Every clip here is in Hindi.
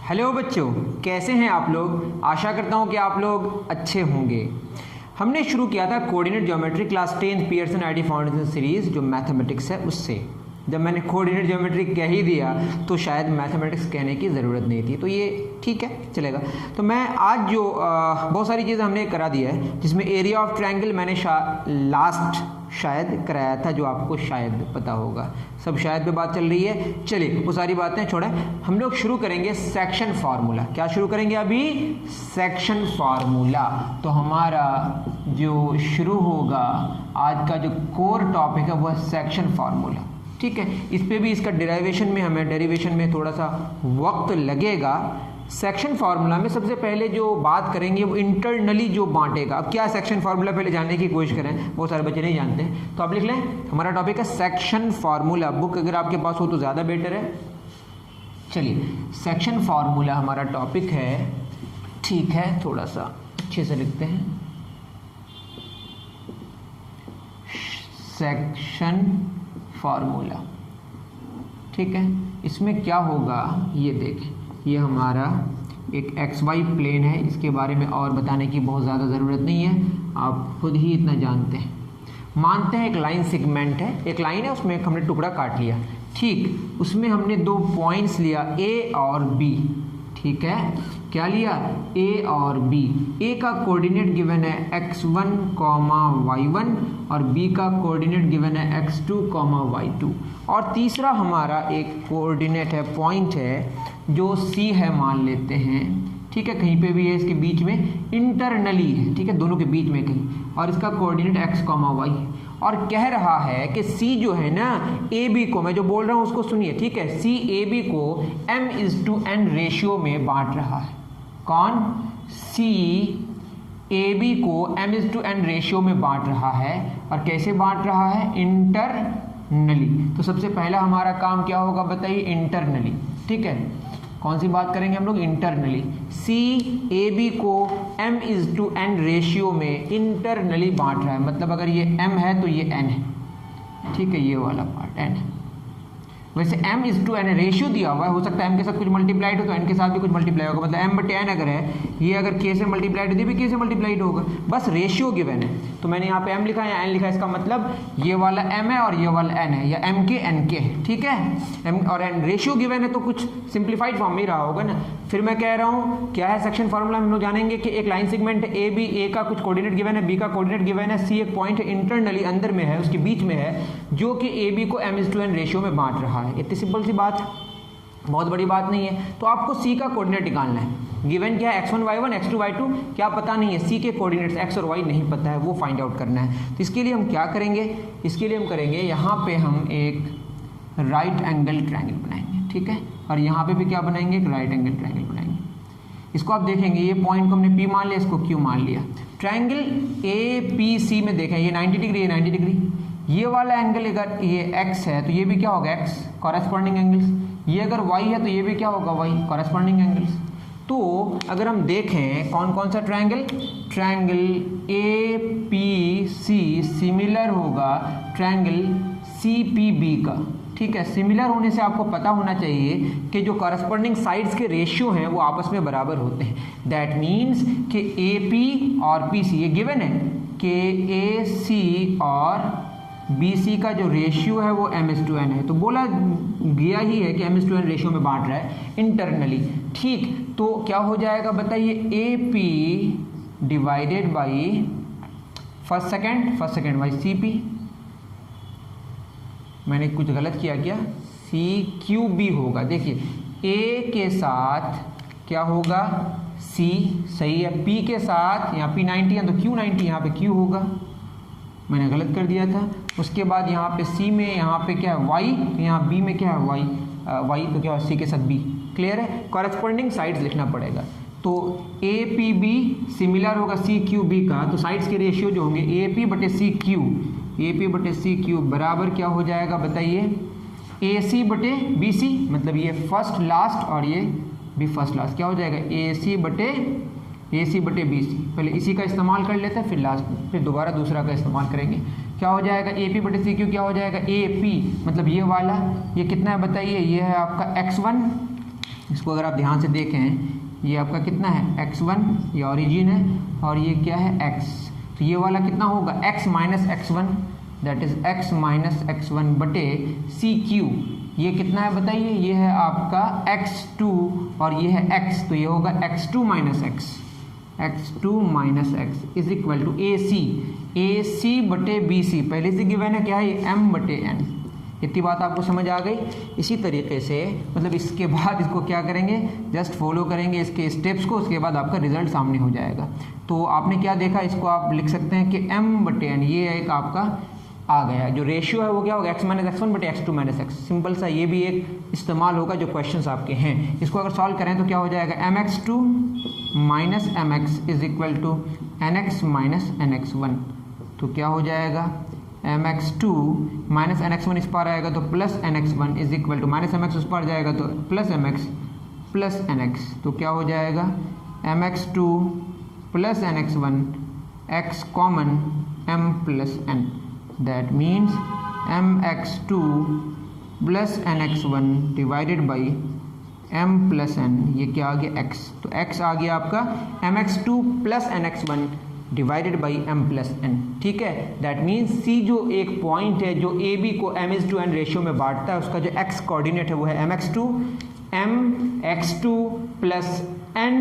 हेलो बच्चों, कैसे हैं आप लोग। आशा करता हूं कि आप लोग अच्छे होंगे। हमने शुरू किया था coordinate geometry class 10 Pearson ID foundation series जो मैथमेटिक्स है उससे। जब मैंने कोऑर्डिनेट ज्योमेट्री कह ही दिया तो शायद मैथमेटिक्स कहने की ज़रूरत नहीं थी, तो ये ठीक है चलेगा। तो मैं आज जो बहुत सारी चीज़ें हमने करा दिया है, जिसमें एरिया ऑफ ट्रायंगल मैंने लास्ट शायद कराया था, जो आपको शायद पता होगा। सब शायद पे बात चल रही है। चलिए वो सारी बातें छोड़ें, हम लोग शुरू करेंगे सेक्शन फार्मूला। क्या शुरू करेंगे अभी? Section formula. तो हमारा जो शुरू होगा आज का जो कोर टॉपिक है वह सेक्शन फार्मूला, ठीक है। इस पे भी इसका डेरिवेशन में थोड़ा सा वक्त लगेगा। सेक्शन फार्मूला में सबसे पहले जो बात करेंगे वो इंटरनली जो बांटेगा। अब क्या सेक्शन फार्मूला पहले जानने की कोशिश करें, बहुत सारे बच्चे नहीं जानते हैं, तो आप लिख लें हमारा टॉपिक है सेक्शन फार्मूला। बुक अगर आपके पास हो तो ज़्यादा बेटर है। चलिए सेक्शन फार्मूला हमारा टॉपिक है, ठीक है। थोड़ा सा अच्छे से लिखते हैं, सेक्शन फार्मूला, ठीक है। इसमें क्या होगा ये देखें, ये हमारा एक XY प्लेन है। इसके बारे में और बताने की बहुत ज़्यादा ज़रूरत नहीं है, आप खुद ही इतना जानते हैं। मानते हैं एक लाइन सेगमेंट है, एक लाइन है, उसमें हमने टुकड़ा काट लिया, ठीक। उसमें हमने दो पॉइंट्स लिया A और B, ठीक है। क्या लिया? A और B। A का कोऑर्डिनेट गिवन है x1, y1 और B का कोऑर्डिनेट गिवन है x2, y2। और तीसरा हमारा एक कोऑर्डिनेट है, पॉइंट है जो C है मान लेते हैं, ठीक है। कहीं पे भी है, इसके बीच में इंटरनली है, ठीक है, दोनों के बीच में कहीं। और इसका कोऑर्डिनेट x, y है। और कह रहा है कि C जो है ना AB को, मैं जो बोल रहा हूँ उसको सुनिए, ठीक है। C AB को m:n रेशियो में बांट रहा है। कौन? C AB को m:n रेशियो में बांट रहा है। और कैसे बांट रहा है? इंटरनली। तो सबसे पहला हमारा काम क्या होगा बताइए? इंटरनली, ठीक है। कौन सी बात करेंगे हम लोग? इंटरनली। C AB को m:n रेशियो में इंटरनली बांट रहा है, मतलब अगर ये m है तो ये n है, ठीक है। ये वाला पार्ट n है। वैसे m:n रेशियो दिया हुआ है, हो सकता है m के साथ कुछ मल्टीप्लाइड हो तो n के साथ भी कुछ मल्टीप्लाई होगा, मतलब m/n अगर है, ये अगर k से मल्टीप्लाइड होती है भी k से मल्टीप्लाइड होगा, बस रेशियो गिवन है। तो मैंने यहाँ पे m लिखा है या n लिखा है, इसका मतलब ये वाला m है और ये वाला n है, या m के n के है, ठीक है। m और n रेशियो गिवन है तो कुछ सिंप्लीफाइड फॉर्म में ही रहा होगा ना। फिर मैं कह रहा हूँ क्या है सेक्शन फार्मूला, हम लोग जानेंगे कि एक लाइन सेगमेंट है AB, A का कुछ कोऑर्डिनेट गिवन है, B का कोऑर्डिनेट गिवन है, C एक पॉइंट है इंटरनली अंदर में है, उसके बीच में है, जो कि AB को m:n रेशियो में बांट रहा है। इतनी सिंपल सी बात है, बहुत बड़ी बात नहीं है। तो आपको C का कोऑर्डिनेट निकालना है। गिवन क्या है? x1, y1, x2, y2 क्या पता नहीं है, C के कोऑर्डिनेट्स x और y नहीं पता है, वो फाइंड आउट करना है। तो इसके लिए हम क्या करेंगे? इसके लिए हम करेंगे, यहाँ पे हम एक राइट एंगल ट्रायंगल बनाएंगे, ठीक है। और यहाँ पे भी क्या बनाएंगे? एक राइट एंगल ट्रायंगल बनाएंगे। इसको आप देखेंगे, ये पॉइंट को हमने P मान लिया, इसको Q मान लिया। ट्रायंगल APC में देखें, ये 90 डिग्री, ये 90 डिग्री। ये वाला एंगल अगर ये x है तो ये भी क्या होगा? x corresponding angles. ये अगर y है तो ये भी क्या होगा? y corresponding angles. तो अगर हम देखें कौन कौन सा ट्रायंगल, ट्रायंगल APC सिमिलर होगा ट्रायंगल CPB का, ठीक है। सिमिलर होने से आपको पता होना चाहिए कि जो कॉरेस्पॉन्डिंग साइड्स के रेशियो हैं वो आपस में बराबर होते हैं। दैट मीन्स कि AP और PC ये गिवन है कि AC और BC का जो रेशियो है वो m:n है। तो बोला गया ही है कि m:n रेशियो में बांट रहा है इंटरनली, ठीक। तो क्या हो जाएगा बताइए? AP divided by first second by CP। मैंने कुछ गलत किया क्या? CQB होगा। देखिए A के साथ क्या होगा? C, सही है। P के साथ यहाँ P90 है तो Q90, यहाँ पे Q होगा, मैंने गलत कर दिया था। उसके बाद यहाँ पे C में यहाँ पे क्या है? Y, तो यहाँ B में क्या है? Y तो क्या है? C के साथ B। क्लियर है? कॉरेस्पॉन्डिंग साइड्स लिखना पड़ेगा। तो APB सिमिलर होगा CQB का, तो साइड्स के रेशियो जो होंगे AP/CQ बराबर क्या हो जाएगा बताइए? AC/BC, मतलब ये फर्स्ट लास्ट और ये भी फर्स्ट लास्ट, क्या हो जाएगा? AC/BC। पहले इसी का इस्तेमाल कर लेते हैं, फिर लास्ट में फिर दोबारा दूसरा का इस्तेमाल करेंगे। क्या हो जाएगा? AP/CQ क्या हो जाएगा? AP मतलब ये वाला, ये कितना है बताइए? ये है आपका x1 इसको अगर आप ध्यान से देखें, ये आपका कितना है x1, ये ओरिजिन है, और ये क्या है x, तो ये वाला कितना होगा x minus x1, that is x minus x1 बटे सी क्यू। ये कितना है बताइए, ये है आपका x2 और ये है x, तो ये होगा x2 minus x, x2 minus x is equal to A C बटे बी सी, पहले से गिवन है क्या है, m बटे n। इतनी बात आपको समझ आ गई। इसी तरीके से मतलब इसके बाद इसको क्या करेंगे, जस्ट फॉलो करेंगे इसके स्टेप्स को, उसके बाद आपका रिजल्ट सामने हो जाएगा। तो आपने क्या देखा, इसको आप लिख सकते हैं कि m बटे n, ये एक आपका आ गया, जो रेशियो है वो क्या होगा, x माइनस x1 बटे x2 माइनस x। सिंपल सा ये भी एक इस्तेमाल होगा जो क्वेश्चंस आपके हैं। इसको अगर सॉल्व करें तो क्या हो जाएगा, mx2 minus mx is equal to nx minus nx1, तो क्या हो जाएगा mx2 माइनस nx1 इस पार आएगा तो plus nx1 is equal to minus mx उस पार जाएगा तो प्लस mx प्लस nx, तो क्या हो जाएगा mx2 plus nx1 x common m plus n, that means mx2 plus nx1 divided by m plus n, ये क्या आ गया x, तो x आ गया आपका mx2 plus nx1 divided by m plus n। ठीक है, दैट मीन्स c जो एक पॉइंट है जो ए बी को m/n रेशियो में बांटता है, उसका जो x कोऑर्डिनेट है वो है mx2 mx2 plus n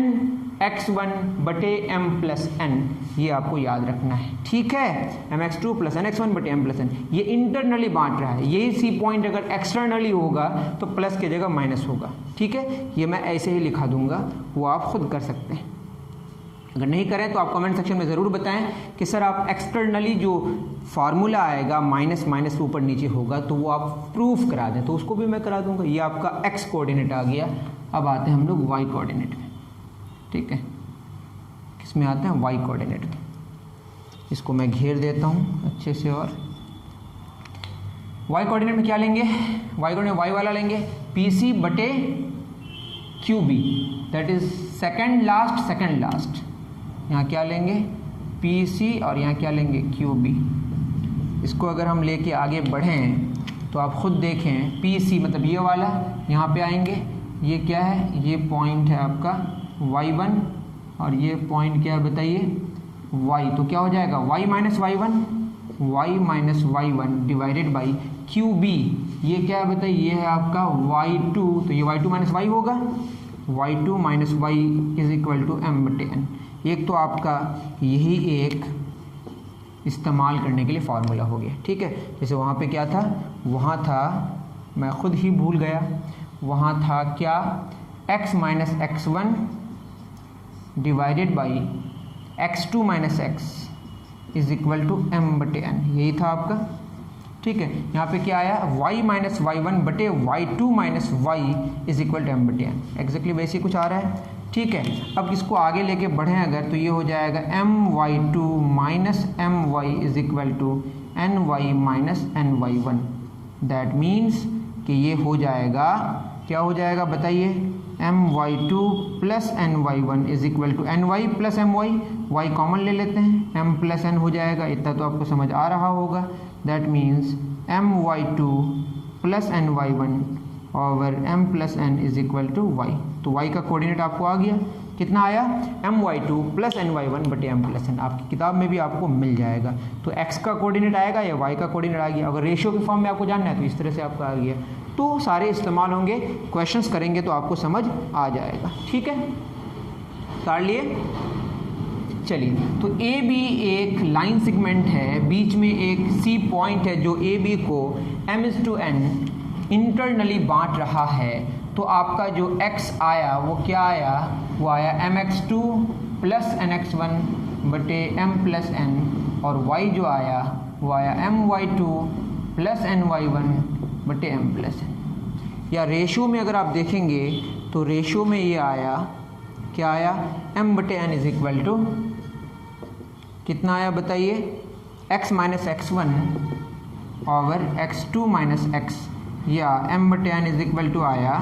x1 बटे m प्लस n, ये आपको याद रखना है। ठीक है, mx2 प्लस nx1 बटे m प्लस n, ये इंटरनली बांट रहा है, यही सी पॉइंट अगर एक्सटर्नली होगा तो प्लस की जगह माइनस होगा। ठीक है, ये मैं ऐसे ही लिखा दूंगा, वो आप खुद कर सकते हैं। अगर नहीं करें तो आप कमेंट सेक्शन में ज़रूर बताएं कि सर आप एक्सटर्नली जो फार्मूला आएगा माइनस माइनस ऊपर नीचे होगा तो वो आप प्रूफ करा दें, तो उसको भी मैं करा दूंगा। ये आपका x कोऑर्डिनेट आ गया। अब आते हैं हम लोग y कोऑर्डिनेट में। ठीक है, किसमें आते हैं, y कोऑर्डिनेट में। इसको मैं घेर देता हूँ अच्छे से। और y कोऑर्डिनेट में क्या लेंगे, y कोऑर्डिनेट y वाला लेंगे PC बटे QB, that is second last. यहाँ क्या लेंगे PC और यहाँ क्या लेंगे QB। इसको अगर हम लेके आगे बढ़ें तो आप खुद देखें, PC मतलब ये वाला, यहाँ पे आएंगे, ये क्या है, ये पॉइंट है आपका y1 और ये पॉइंट क्या है बताइए y, तो क्या हो जाएगा y minus y1 divided by QB, ये क्या है बताइए, ये है आपका y2, तो ये y2 माइनस y होगा, y2 minus y is equal to m बटे n। एक तो आपका यही एक इस्तेमाल करने के लिए फार्मूला हो गया। ठीक है, जैसे वहाँ पे क्या था, वहाँ था, मैं खुद ही भूल गया, वहाँ था क्या, x minus x1 divided by x2 minus x is equal to m बटे n, यही था आपका। ठीक है, यहाँ पे क्या आया, y माइनस y1 बटे y2 minus y is equal to m बटे n, एग्जैक्टली वैसे ही कुछ आ रहा है। ठीक है, अब इसको आगे लेके बढ़ें अगर, तो ये हो जाएगा my2 minus my is equal to ny minus ny1, that means कि ये हो जाएगा, क्या हो जाएगा बताइए, my2 plus ny1 is equal to ny plus my, y common ले लेते हैं, m प्लस n हो जाएगा। इतना तो आपको समझ आ रहा होगा, that means my2 plus ny1 over m plus n is equal to y। तो y का कोऑर्डिनेट आपको आ गया, कितना आया, my2 प्लस ny1 बटे m प्लस n, आपकी किताब में भी आपको मिल जाएगा। तो x का कोऑर्डिनेट आएगा या y का कोऑर्डिनेट आ गया। अगर रेशियो के फॉर्म में आपको जानना है तो इस तरह से आपका आ गया। तो सारे इस्तेमाल होंगे, क्वेश्चंस करेंगे तो आपको समझ आ जाएगा। ठीक है, कर लिए। चलिए, तो ए बी एक लाइन सेगमेंट है, बीच में एक सी पॉइंट है जो ए बी को m/n इंटरनली बांट रहा है। तो आपका जो x आया वो क्या आया, वो आया mx2 प्लस nx1 बटे m प्लस n, और y जो आया वो आया my2 प्लस ny1 बटे m प्लस n। या रेशियो में अगर आप देखेंगे तो रेशियो में ये आया, क्या आया, m बटे n इज इक्वल टू कितना आया बताइए, x minus x1 over x2 minus x, या m बटे n इज इक्वल टू आया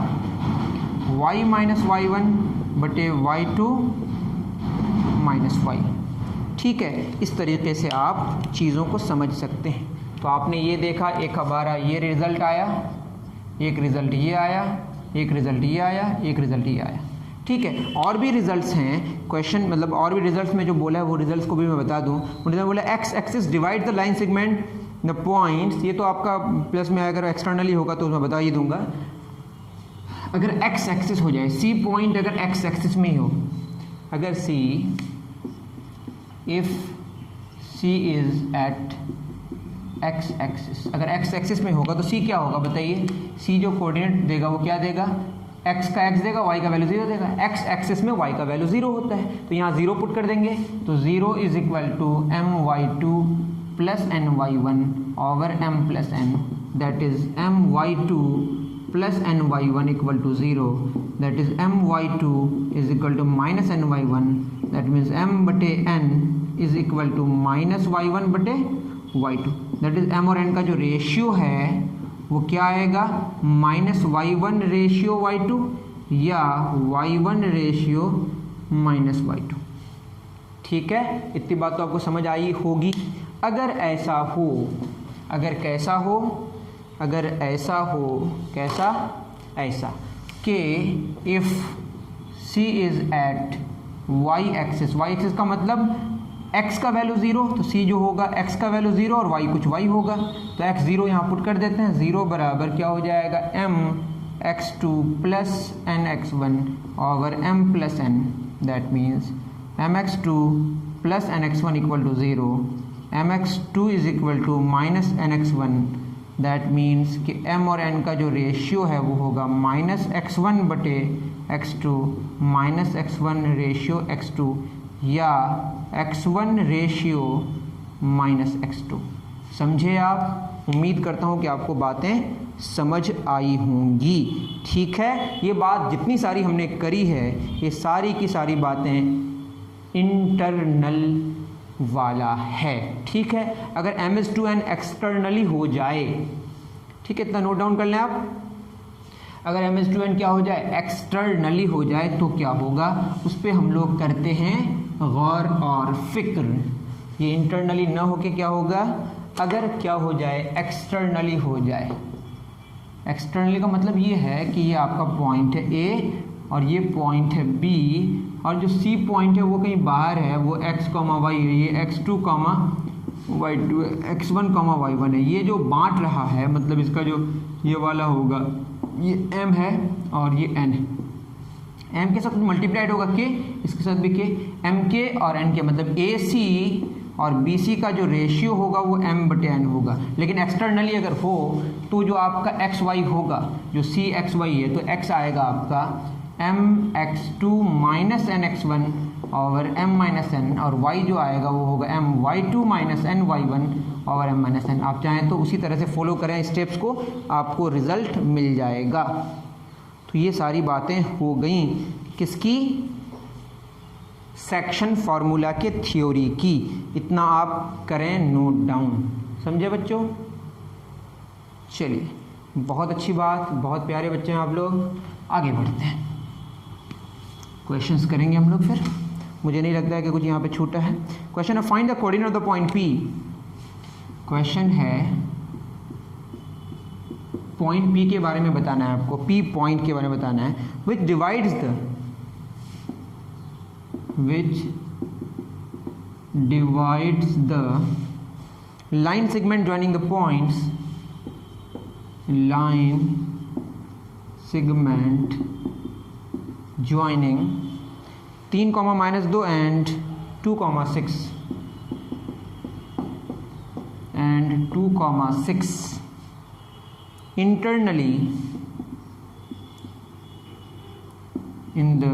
y माइनस y1 बटे y2 माइनस y। ठीक है, इस तरीके से आप चीज़ों को समझ सकते हैं। तो आपने ये देखा, एक हमारा ये रिज़ल्ट आया, एक रिज़ल्ट ये आया, एक रिजल्ट ये आया, एक रिजल्ट ये आया। ठीक है, और भी रिजल्ट्स हैं क्वेश्चन, मतलब और भी रिजल्ट्स में जो बोला है वो रिजल्ट्स को भी मैं बता दूं। उन्होंने बोला x axis divide the line segment the points, ये तो आपका प्लस में अगर एक्सटर्नली होगा तो मैं बता ही दूंगा। अगर एक्स एक्सिस हो जाए, सी पॉइंट अगर एक्स एक्सिस में ही हो, अगर C if C is at x axis, अगर एक्स एक्सिस में होगा तो सी क्या होगा बताइए? सी जो कोऑर्डिनेट देगा वो क्या देगा? एक्स का एक्स देगा, वाई का वैल्यू 0 देगा। एक्स एक्सिस में वाई का वैल्यू 0 होता है, तो यहाँ 0 पुट कर देंगे, तो 0 is equal to my2 plus ny1 over m plus n, that is my2 plus ny1 equal to 0, that is my2 is equal to minus ny1, that means m बटे n is equal to minus y1 बटे y2, दैट इज m और n का जो रेशियो है वो क्या आएगा? माइनस y1 रेशियो y2 या y1 रेशियो माइनस y2। ठीक है, इतनी बात तो आपको समझ आई होगी। अगर ऐसा हो, अगर कैसा हो, अगर ऐसा हो, कैसा? ऐसा कि if c is at y axis, y axis का मतलब x का वैल्यू 0, तो c जो होगा x का वैल्यू 0 और y कुछ y होगा, तो x 0 यहाँ पुट कर देते हैं। 0 बराबर क्या हो जाएगा? m x2 plus n x1 over m plus n, that means m x2 plus n x1 equal to 0, m x2 is equal to minus n x1, that means कि m और n का जो रेशियो है वो होगा माइनस x1 बटे x2 minus x1 ratio x2 या x1 रेशियो माइनस x2। समझे आप? उम्मीद करता हूँ कि आपको बातें समझ आई होंगी। ठीक है, ये बात जितनी सारी हमने करी है ये सारी की सारी बातें इंटरनल वाला है। ठीक है, अगर ms2n एक्सटर्नली हो जाए, ठीक है, इतना नोट डाउन कर लें आप। अगर ms2n क्या हो जाए? एक्सटर्नली हो जाए तो क्या होगा उस पर हम लोग करते हैं गौर और फिक्र। ये इंटरनली ना होके क्या होगा? अगर क्या हो जाए? एक्सटर्नली हो जाए। एक्सटर्नली का मतलब ये है कि ये आपका पॉइंट है A और ये पॉइंट है B और जो C पॉइंट है वो कहीं बाहर है, वो x, y है, ये x2, y2, x1, y1 है। ये जो बांट रहा है मतलब इसका जो ये वाला होगा ये m है और ये n है। m के साथ मल्टीप्लाइड होगा k, इसके साथ भी k, m के और n के, मतलब AC और BC का जो रेशियो होगा वो m बटे n होगा। लेकिन एक्सटर्नली अगर हो तो जो आपका xy होगा, जो CXY है, तो x आएगा आपका mx2 minus nx1 over m minus n और y जो आएगा वो होगा my2 minus ny1 over m minus n। आप चाहें तो उसी तरह से फॉलो करें स्टेप्स को, आपको रिजल्ट मिल जाएगा। तो ये सारी बातें हो गई किसकी? सेक्शन फार्मूला के थ्योरी की। इतना आप करें नोट डाउन। समझे बच्चों? चलिए, बहुत अच्छी बात, बहुत प्यारे बच्चे हैं आप लोग। आगे बढ़ते हैं, क्वेश्चंस करेंगे हम लोग फिर। मुझे नहीं लगता है कि कुछ यहाँ पे छूटा है। क्वेश्चन है find the coordinate of the point P। Question है पॉइंट P के बारे में बताना है आपको, P पॉइंट के बारे में बताना है। विच divides the line segment joining the points, line segment joining 3,-2 and 2,6 and 2,6 internally in the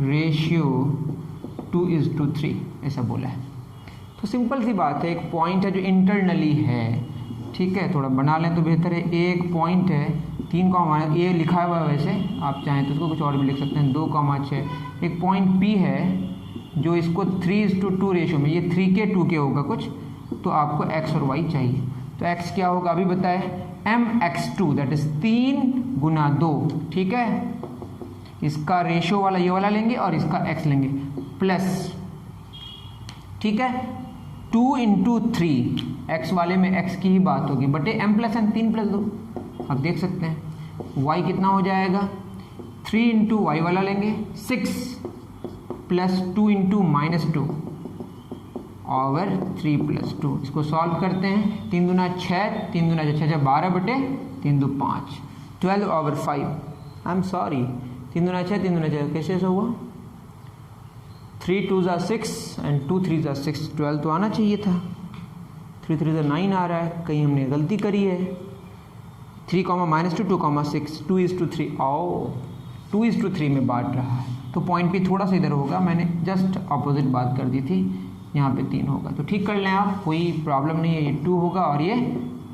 ratio 2:3 ऐसा बोला है। तो सिंपल सी बात है, एक पॉइंट है जो इंटरनली है, ठीक है, थोड़ा बना लें तो बेहतर है। एक पॉइंट है 3, ये लिखा हुआ है, वैसे आप चाहें तो इसको कुछ और भी लिख सकते हैं, 2,6। एक पॉइंट P है जो इसको 3:2 रेशियो में, ये 3 के 2 के होगा कुछ, तो आपको x और y चाहिए। तो x क्या होगा अभी बताए? mx2 दैट इज 3 गुना 2, ठीक है, इसका रेशियो वाला ये वाला लेंगे और इसका x लेंगे, प्लस, ठीक है, 2 × 3, x वाले में x की ही बात होगी, बटे m प्लस n, 3 + 2, आप देख सकते हैं y कितना हो जाएगा, 3 इंटू वाई वाला लेंगे 6 प्लस 2 इंटू -2 ओवर 3 प्लस 2। इसको सॉल्व करते हैं, 3 दूना 6, 3 दूना 6, 12 बटे 3 दो 5, 12 ओवर 5। आई एम सॉरी, 3 दूना 6, 3 दूना 6 कैसे ऐसा हुआ, 3 2 ज़ा 6 एंड 2 3 ज़ा 6, 12 तो आना चाहिए था, 3 3 ज़ा 9 आ रहा है, कहीं हमने गलती करी है। 3 -2 2 6 2:3, आओ 2:3 में बांट रहा है, तो पॉइंट भी थोड़ा सा इधर होगा, मैंने जस्ट अपोजिट बात कर दी थी, यहाँ पे 3 होगा, तो ठीक कर लें आप, कोई प्रॉब्लम नहीं है। ये 2 होगा और ये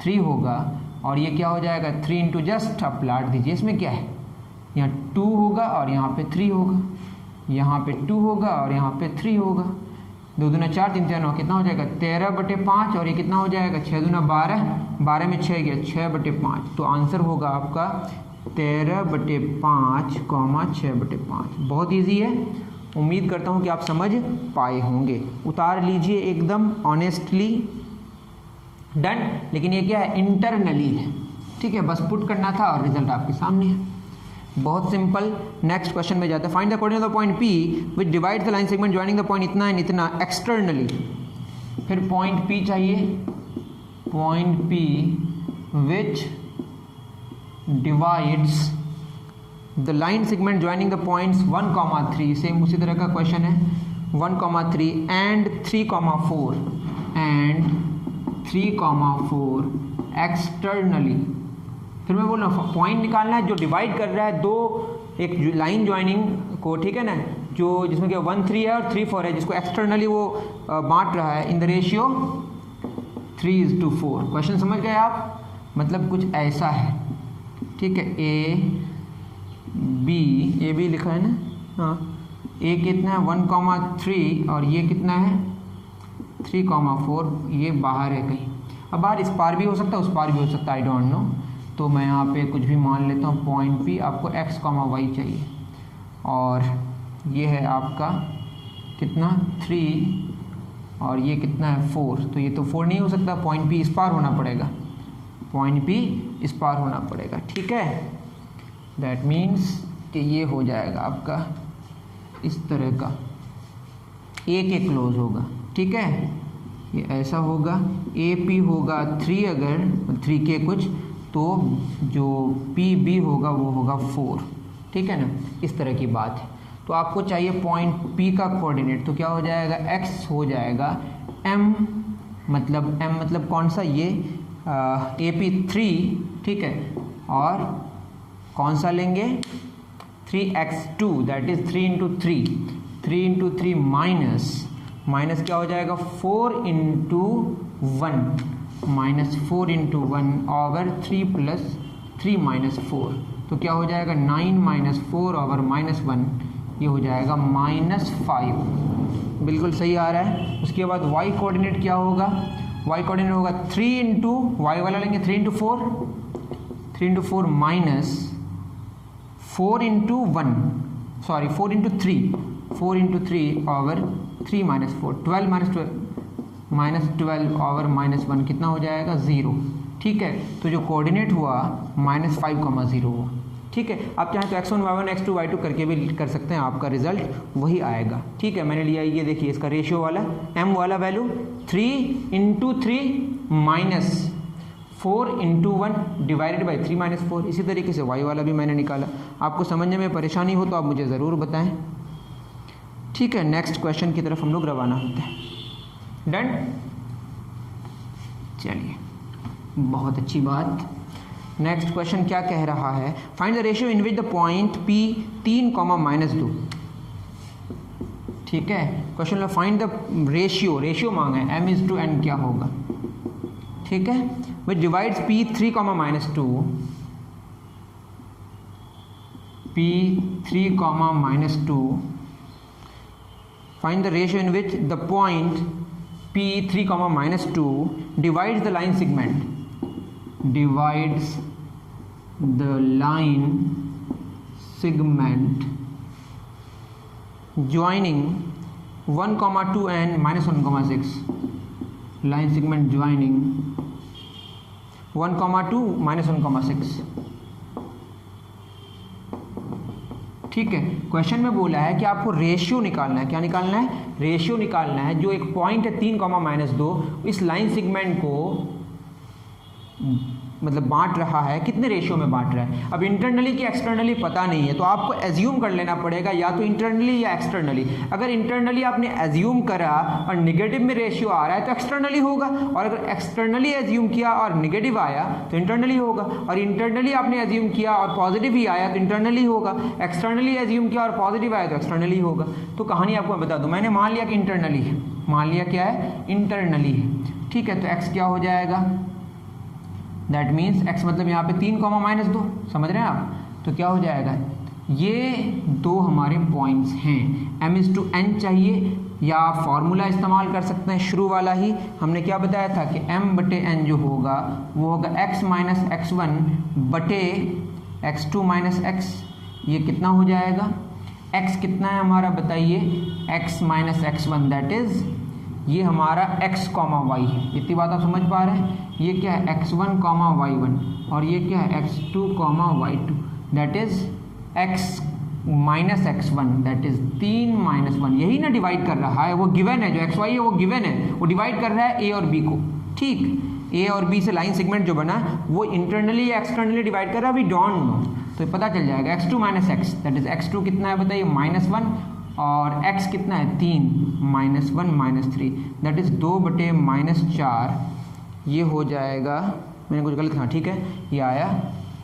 3 होगा, और ये क्या हो जाएगा 3 इंटू, जस्ट आप लाट दीजिए, इसमें क्या है, यहाँ 2 होगा और यहाँ पे 3 होगा, यहाँ पे 2 होगा और यहाँ पे 3 होगा, 2 दूना 4 3 3 9, कितना हो जाएगा 13 बटे 5, और ये कितना हो जाएगा 6 दूना 12, 12 में 6 गया, 6 बटे 5, तो आंसर होगा आपका 13 बटे 5, 6 बटे 5। बहुत ईजी है, उम्मीद करता हूँ कि आप समझ पाए होंगे। उतार लीजिए एकदम ऑनेस्टली, डन। लेकिन ये क्या है, इंटरनली है, ठीक है, बस पुट करना था और रिजल्ट आपके सामने है, बहुत सिंपल। नेक्स्ट क्वेश्चन में जाते हैं, find the coordinate of the point P which divides the line segment joining the point इतना एंड इतना एक्सटर्नली। फिर पॉइंट P चाहिए, point P which divides the line segment joining the points 1, 3, same उसी तरह का क्वेश्चन है, 1, 3 एंड 3, 4 एंड 3, 4 एक्सटर्नली। फिर मैं बोल रहा हूँ पॉइंट निकालना है जो डिवाइड कर रहा है दो, एक लाइन ज्वाइनिंग को, ठीक है ना, जो जिसमें क्या 1 3 है और 3 4 है, जिसको एक्सटर्नली वो बांट रहा है इन द रेशियो 3:4। क्वेश्चन समझ गए आप, मतलब कुछ ऐसा है, ठीक है, ए बी लिखा है ना, हाँ, ए कितना है 1, 3 और ये कितना है 3, 4, ये बाहर है कहीं, अब बाहर इस पार भी हो सकता है उस पार भी हो सकता है, आई डोंट नो, तो मैं यहाँ पे कुछ भी मान लेता हूँ। पॉइंट P आपको x, y चाहिए, और ये है आपका कितना 3 और ये कितना है 4, तो ये तो 4 नहीं हो सकता, पॉइंट P इस पार होना पड़ेगा, पॉइंट P इस पार होना पड़ेगा, ठीक है। दैट मीन्स कि ये हो जाएगा आपका इस तरह का, A के क्लोज होगा, ठीक है, ये ऐसा होगा, AP होगा 3, अगर 3 के कुछ, तो जो PB होगा वो होगा 4, ठीक है ना, इस तरह की बात है। तो आपको चाहिए पॉइंट P का कोऑर्डिनेट, तो क्या हो जाएगा, x हो जाएगा m मतलब कौन सा, ये AP 3, ठीक है, और कौन सा लेंगे 3x2, that is 3 into 3 minus क्या हो जाएगा 4 इंटू 1 -4 इंटू 1 ओवर 3 प्लस 3 -4, तो क्या हो जाएगा 9 -4 ओवर -1, ये हो जाएगा -5, बिल्कुल सही आ रहा है। उसके बाद y कोऑर्डिनेट क्या होगा, y कोऑर्डिनेट होगा 3 इंटू वाई वाला लेंगे 3 into 4 minus 4 into 1, sorry 4 into 3 over 3 -4, 12 over -1 कितना हो जाएगा 0, ठीक है। तो जो कोऑर्डिनेट हुआ -5, 0 हुआ, ठीक है। आप चाहें तो x1 y1 x2 y2 करके भी कर सकते हैं, आपका रिजल्ट वही आएगा, ठीक है। मैंने लिया ये देखिए, इसका रेशियो वाला m वाला value 3 into 3 minus 4 into 1 divided by 3 -4, इसी तरीके से y वाला भी मैंने निकाला। आपको समझने में परेशानी हो तो आप मुझे ज़रूर बताएं, ठीक है। नेक्स्ट क्वेश्चन की तरफ हम लोग रवाना होते हैं, डन। चलिए, बहुत अच्छी बात। नेक्स्ट क्वेश्चन क्या कह रहा है, find the ratio in which the point P 3, -2, ठीक है। क्वेश्चन में फाइंड द रेशियो मांगा है, m/n क्या होगा, ठीक है, विच divides P 3, -2, P 3, -2, find the ratio in which the point P 3, -2 divides the line segment, joining 1, 2 and -1, 6, line segment joining 1, 2 -1, 6, ठीक है, क्वेश्चन में बोला है कि आपको रेशियो निकालना है। क्या निकालना है? रेशियो निकालना है। जो एक पॉइंट है 3,-2 इस लाइन सेगमेंट को मतलब बांट रहा है, कितने रेशियो में बांट रहा है। अब इंटरनली कि एक्सटर्नली पता नहीं है, तो आपको एज्यूम कर लेना पड़ेगा या तो इंटरनली या एक्सटर्नली। अगर इंटरनली आपने एज्यूम करा और निगेटिव में रेशियो आ रहा है तो एक्सटर्नली होगा, और अगर एक्सटर्नली एज्यूम किया और निगेटिव आया तो इंटरनली होगा, और इंटरनली आपने एज्यूम किया और पॉजिटिव ही आया तो इंटरनली होगा, एक्सटर्नली एज्यूम किया और पॉजिटिव आया तो एक्सटर्नली होगा। तो कहानी आपको बता दूँ, मैंने मान लिया कि इंटरनली है, मान लिया क्या है? इंटरनली है। ठीक है, तो एक्स क्या हो जाएगा? दैट मीन्स x मतलब यहाँ पे 3,-2 समझ रहे हैं आप। तो क्या हो जाएगा? ये दो हमारे पॉइंट्स हैं। m/n चाहिए या आप फॉर्मूला इस्तेमाल कर सकते हैं शुरू वाला ही। हमने क्या बताया था कि m/n जो होगा वो होगा x - x1 बटे x2 - x। ये कितना हो जाएगा? x कितना है हमारा बताइए? x - x1 दैट इज ये हमारा x, y है। इतनी बात आप समझ पा रहे हैं? ये क्या है? x1, y1 और ये क्या है? x2, y2 that is x - x1 that is 3 - 1। यही ना डिवाइड कर रहा है, वो गिवन है, जो xy है वो गिवन है, वो डिवाइड कर रहा है a और b को। ठीक, a और b से लाइन सेगमेंट जो बना वो इंटरनली या एक्सटर्नली डिवाइड कर रहा है, वी डोंट नो। तो पता चल जाएगा x2 - x that is x2 कितना है बताइए? -1 और x कितना है? 3 - 1 - 3 दैट इज 2/-4। ये हो जाएगा, मैंने कुछ गलत कहा, ठीक है, ये आया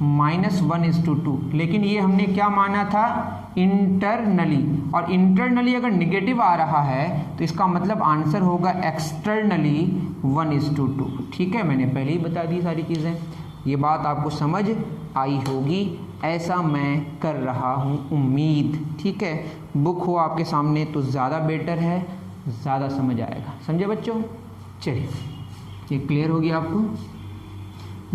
-1:2। लेकिन ये हमने क्या माना था? इंटरनली, और इंटरनली अगर निगेटिव आ रहा है तो इसका मतलब आंसर होगा एक्सटर्नली 1:2। ठीक है, मैंने पहले ही बता दी सारी चीज़ें। ये बात आपको समझ आई होगी, ऐसा मैं कर रहा हूँ उम्मीद। ठीक है, बुक हो आपके सामने तो ज़्यादा बेटर है, ज़्यादा समझ आएगा। समझे बच्चों? चलिए, ये क्लियर होगी आपको।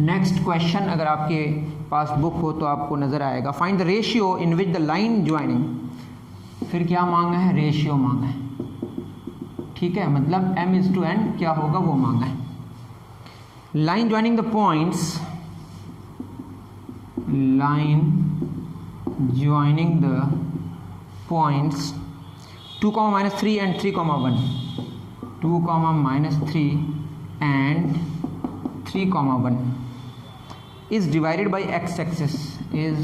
नेक्स्ट क्वेश्चन अगर आपके पास बुक हो तो आपको नज़र आएगा। Find the ratio in which the line joining. फिर क्या मांगा है? रेशियो मांगा है। ठीक है, मतलब m/n क्या होगा वो मांगा है। Line joining the points, line joining the points 2, -3 and 3, 1 2, -3 and 3, 1 is divided by x-axis, is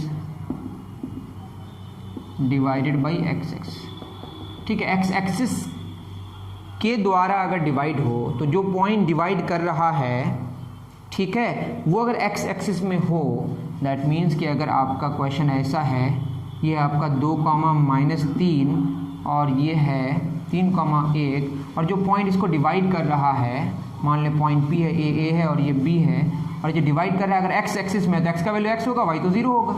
divided by x-axis। ठीक है, x-axis के द्वारा अगर डिवाइड हो तो जो पॉइंट डिवाइड कर रहा है, ठीक है, वो अगर x एक्सिस में हो, दैट मीन्स कि अगर आपका क्वेश्चन ऐसा है, ये आपका 2, -3 और ये है 3, 1 और जो पॉइंट इसको डिवाइड कर रहा है, मान लें पॉइंट P है, A है और ये B है, और ये डिवाइड कर रहा है अगर x एक्सिस में, तो x का वैल्यू x होगा, y तो 0 होगा।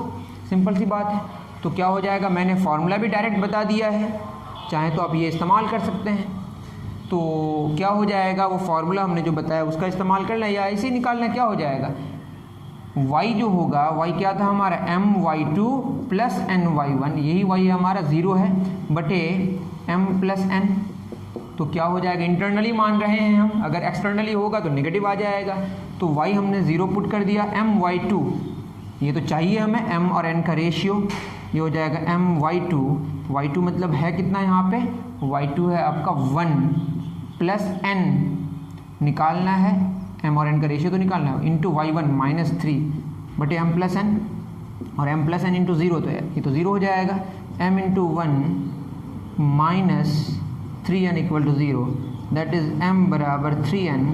सिंपल सी बात है। तो क्या हो जाएगा? मैंने फॉर्मूला भी डायरेक्ट बता दिया है, चाहे तो आप ये इस्तेमाल कर सकते हैं। तो क्या हो जाएगा? वो फार्मूला हमने जो बताया उसका इस्तेमाल करना है या ऐसे ही निकालना। क्या हो जाएगा? y जो होगा, y क्या था हमारा? my2 + ny1, यही y हमारा 0 है बटे m + n। तो क्या हो जाएगा? इंटरनली मान रहे हैं हम, अगर एक्सटर्नली होगा तो नेगेटिव आ जाएगा। तो y हमने 0 पुट कर दिया, my2 ये तो चाहिए हमें, m और n का रेशियो, ये हो जाएगा my2, y2 मतलब है कितना यहाँ पे? y2 है आपका 1 + n निकालना है, m और n का रेशियो तो निकालना है, इंटू y1 -3 बटे m + n, और m + n इंटू 0 तो ये तो 0 हो जाएगा। m into 1 -3n = 0 that is m बराबर 3n।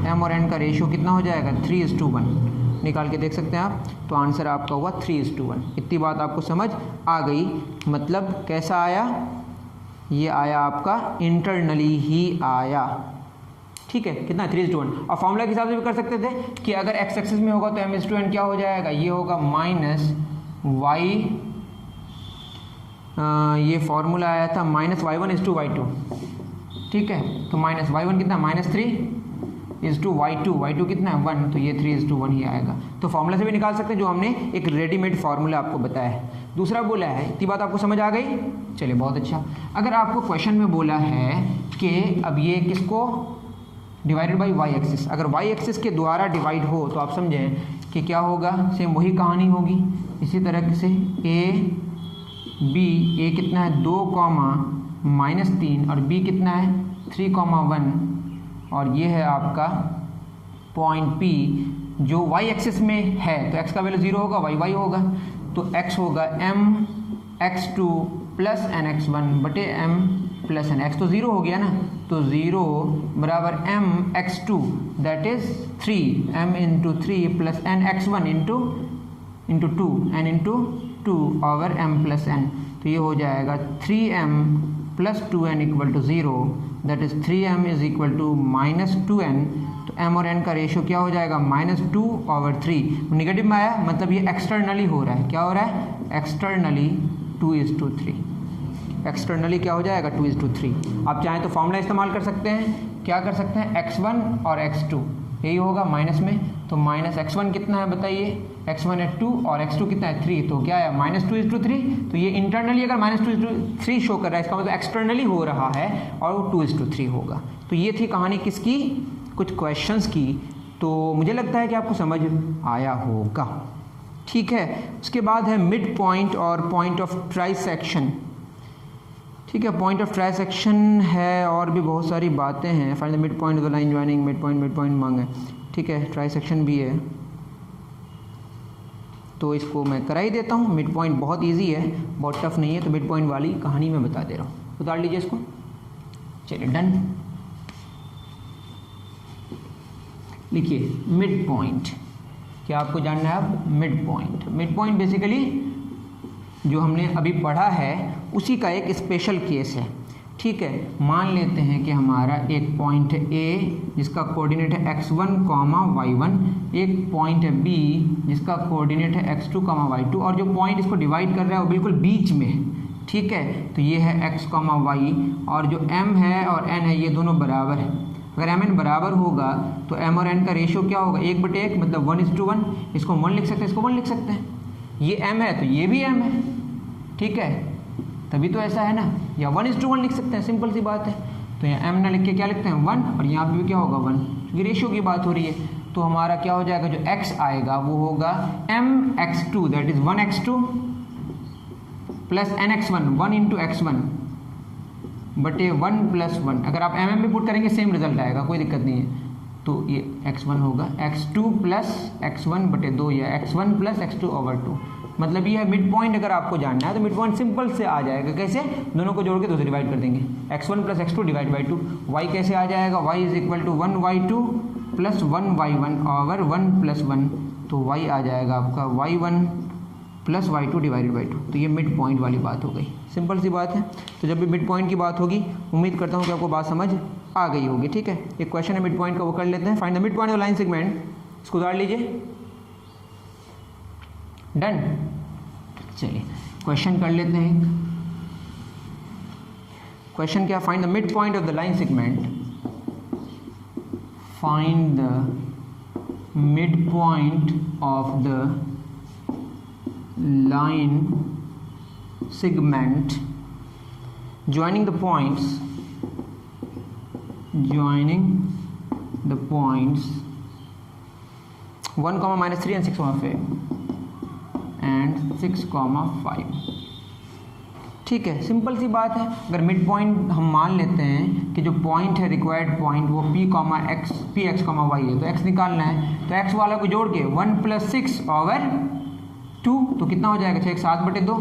m और n का रेशियो कितना हो जाएगा? 3:1। निकाल के देख सकते हैं आप। तो आंसर आपका हुआ 3:1। इतनी बात आपको समझ आ गई। मतलब कैसा आया? ये आया आपका इंटरनली ही आया। ठीक है, कितना? 3:1। और फॉर्मूला के हिसाब से भी कर सकते थे कि अगर x एक्सिस में होगा तो m/n क्या हो जाएगा? ये होगा -y, ये फॉर्मूला आया था -y1:y2। ठीक है, तो -y1 कितना? -3:y2, y2 कितना है? 1, तो ये 3:1 ही आएगा। तो फॉर्मूला से भी निकाल सकते हैं, जो हमने एक रेडीमेड फार्मूला आपको बताया है। दूसरा बोला है, इतनी बात आपको समझ आ गई? चलिए, बहुत अच्छा। अगर आपको क्वेश्चन में बोला है कि अब ये किसको डिवाइडेड बाई y एक्सिस, अगर y एक्सिस के द्वारा डिवाइड हो तो आप समझें कि क्या होगा? सेम वही कहानी होगी। इसी तरह से a बी ए कितना है 2 -3 और बी कितना है 3, 1 और ये है आपका पॉइंट पी जो y एक्सिस में है तो x का वैल्यू 0 होगा, y होगा, तो x होगा mx2 प्लस nx1 बटे m प्लस n, x तो 0 हो गया ना, तो 0 बराबर mx2 that is 3 m into 3 plus nx1 into 2 n into 2 over m plus n, तो ये हो जाएगा 3m plus 2n equal to 0 that is 3m is equal to -2n, तो m और n का रेशियो क्या हो जाएगा -2/3, निगेटिव में आया मतलब ये एक्सटर्नली हो रहा है, क्या हो रहा है एक्सटर्नली 2:3, एक्सटर्नली क्या हो जाएगा 2:3। आप चाहें तो फॉर्मूला इस्तेमाल कर सकते हैं, क्या कर सकते हैं x1 और x2 यही होगा माइनस में, तो -x1 कितना है बताइए, x1 है 2 और x2 कितना है 3, तो क्या है -2:3, तो ये इंटरनली अगर -2:3 शो कर रहा है इसका मतलब एक्सटर्नली हो रहा है और वो 2:3 होगा। तो ये थी कहानी किसकी, कुछ क्वेश्चंस की, तो मुझे लगता है कि आपको समझ आया होगा, ठीक है। उसके बाद है मिड पॉइंट और पॉइंट ऑफ ट्राइसेक्शन, ठीक है, पॉइंट ऑफ ट्राइसेक्शन है और भी बहुत सारी बातें हैं, find the mid point of the line joining mid point मांगे, ठीक है, ट्राइसेक्शन भी है तो इसको मैं करा ही देता हूँ। मिड पॉइंट बहुत इजी है, बहुत टफ नहीं है, तो मिड पॉइंट वाली कहानी मैं बता दे रहा हूँ, उतार लीजिए इसको, चलिए डन। लिखिए मिड पॉइंट, क्या आपको जानना है अब मिड पॉइंट बेसिकली जो हमने अभी पढ़ा है उसी का एक स्पेशल केस है, ठीक है। मान लेते हैं कि हमारा एक पॉइंट है ए जिसका कोऑर्डिनेट है x1, y1, एक पॉइंट है बी जिसका कोऑर्डिनेट है x2, y2 और जो पॉइंट इसको डिवाइड कर रहा है वो बिल्कुल बीच में है, ठीक है। तो ये है x, y और जो m है और n है ये दोनों बराबर है। अगर m n बराबर होगा तो m और n का रेशियो क्या होगा 1/1 मतलब 1:1, इसको 1 लिख सकते हैं, इसको 1 लिख सकते हैं, ये m है तो ये भी m है, ठीक है, तभी तो ऐसा है ना, या 1:1 लिख सकते हैं, सिंपल सी बात है। तो यहाँ m ना लिख के क्या लिखते हैं 1 और यहाँ पे भी क्या होगा 1, क्योंकि रेशियो की बात हो रही है, तो हमारा क्या हो जाएगा जो x आएगा वो होगा mx2 that is 1x2 plus nx1 1 into x1 बटे 1 + 1, अगर आप mm भी पुट करेंगे सेम रिजल्ट आएगा, कोई दिक्कत नहीं है, तो ये x1 होगा x2 प्लस x1 बटे 2 या x1 प्लस x2/2, मतलब ये है मिड पॉइंट। अगर आपको जानना है तो मिड पॉइंट सिंपल से आ जाएगा, कैसे, दोनों को जोड़ के 2 से डिवाइड कर देंगे, x1 plus x2 divide by 2, y कैसे आ जाएगा, y is equal to 1y2 plus 1y1 over 1 + 1, तो y आ जाएगा आपका y1 plus y2 divided by 2, तो ये मिड पॉइंट वाली बात हो गई, सिंपल सी बात है। तो जब भी मिड पॉइंट की बात होगी उम्मीद करता हूँ कि आपको बात समझ आ गई होगी, ठीक है। एक क्वेश्चन है मिड पॉइंट का, वो कर लेते हैं, find the mid point of line segment, इसको उतार लीजिए, डन। चलिए क्वेश्चन कर लेते हैं, क्वेश्चन क्या, find the mid point of the line segment, find the mid point of the line segment joining the points 1, -3 and 6, 5, ठीक है, सिंपल सी बात है। अगर मिड पॉइंट हम मान लेते हैं कि जो पॉइंट है रिक्वायर्ड पॉइंट वो p, x, y है, तो x निकालना है, तो x वाला को जोड़ के 1 + 6/2, तो कितना हो जाएगा 6 7/2,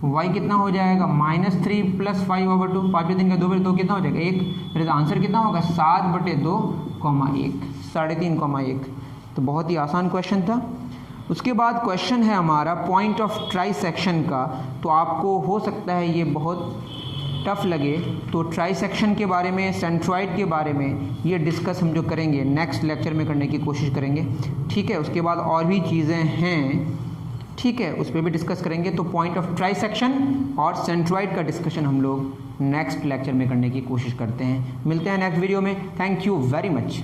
y कितना हो जाएगा -3 + 5/2, 5वें दिन का 2/2 कितना हो जाएगा 1, फिर आंसर कितना होगा 7/2, 1 3,1। तो बहुत ही आसान क्वेश्चन था। उसके बाद क्वेश्चन है हमारा पॉइंट ऑफ ट्राइसेक्शन का, तो आपको हो सकता है ये बहुत टफ लगे, तो ट्राइसेक्शन के बारे में, सेंट्रॉइड के बारे में ये डिस्कस हम जो करेंगे नेक्स्ट लेक्चर में करने की कोशिश करेंगे, ठीक है। उसके बाद और भी चीज़ें हैं, ठीक है, उस पर भी डिस्कस करेंगे। तो पॉइंट ऑफ ट्राइसेक्शन और सेंट्रॉइड का डिस्कशन हम लोग नेक्स्ट लेक्चर में करने की कोशिश करते हैं। मिलते हैं नेक्स्ट वीडियो में, थैंक यू वेरी मच।